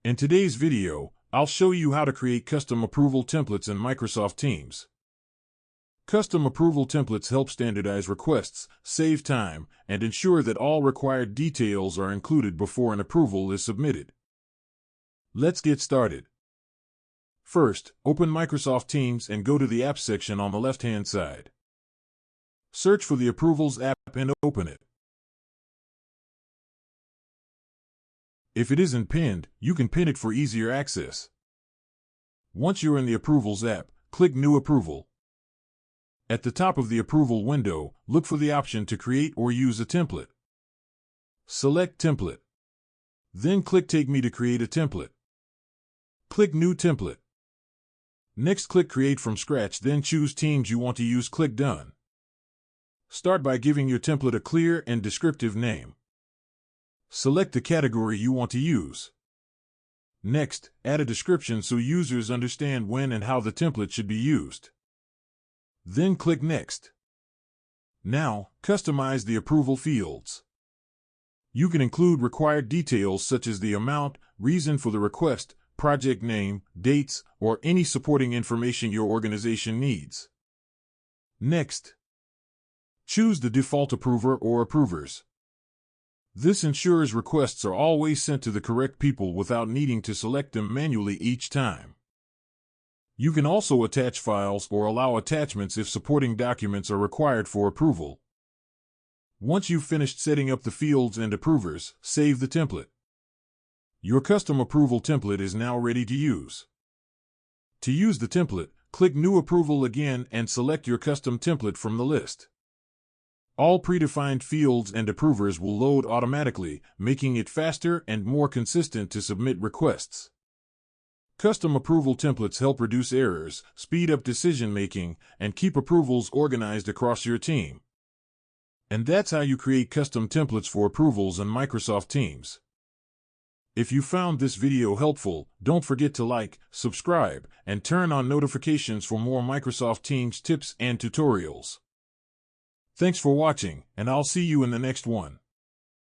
In today's video, I'll show you how to create custom approval templates in Microsoft Teams. Custom approval templates help standardize requests, save time, and ensure that all required details are included before an approval is submitted. Let's get started. First, open Microsoft Teams and go to the Apps section on the left-hand side. Search for the Approvals app and open it. If it isn't pinned, you can pin it for easier access. Once you're in the Approvals app, click New Approval. At the top of the Approval window, look for the option to create or use a template. Select Template. Then click Take Me to create a template. Click New Template. Next, click Create from Scratch, then choose Teams you want to use. Click Done. Start by giving your template a clear and descriptive name. Select the category you want to use. Next, add a description so users understand when and how the template should be used. Then click Next. Now, customize the approval fields. You can include required details such as the amount, reason for the request, project name, dates, or any supporting information your organization needs. Next, choose the default approver or approvers. This ensures requests are always sent to the correct people without needing to select them manually each time. You can also attach files or allow attachments if supporting documents are required for approval. Once you've finished setting up the fields and approvers, save the template. Your custom approval template is now ready to use. To use the template, click New Approval again and select your custom template from the list. All predefined fields and approvers will load automatically, making it faster and more consistent to submit requests. Custom approval templates help reduce errors, speed up decision-making, and keep approvals organized across your team. And that's how you create custom templates for approvals in Microsoft Teams. If you found this video helpful, don't forget to like, subscribe, and turn on notifications for more Microsoft Teams tips and tutorials. Thanks for watching, and I'll see you in the next one.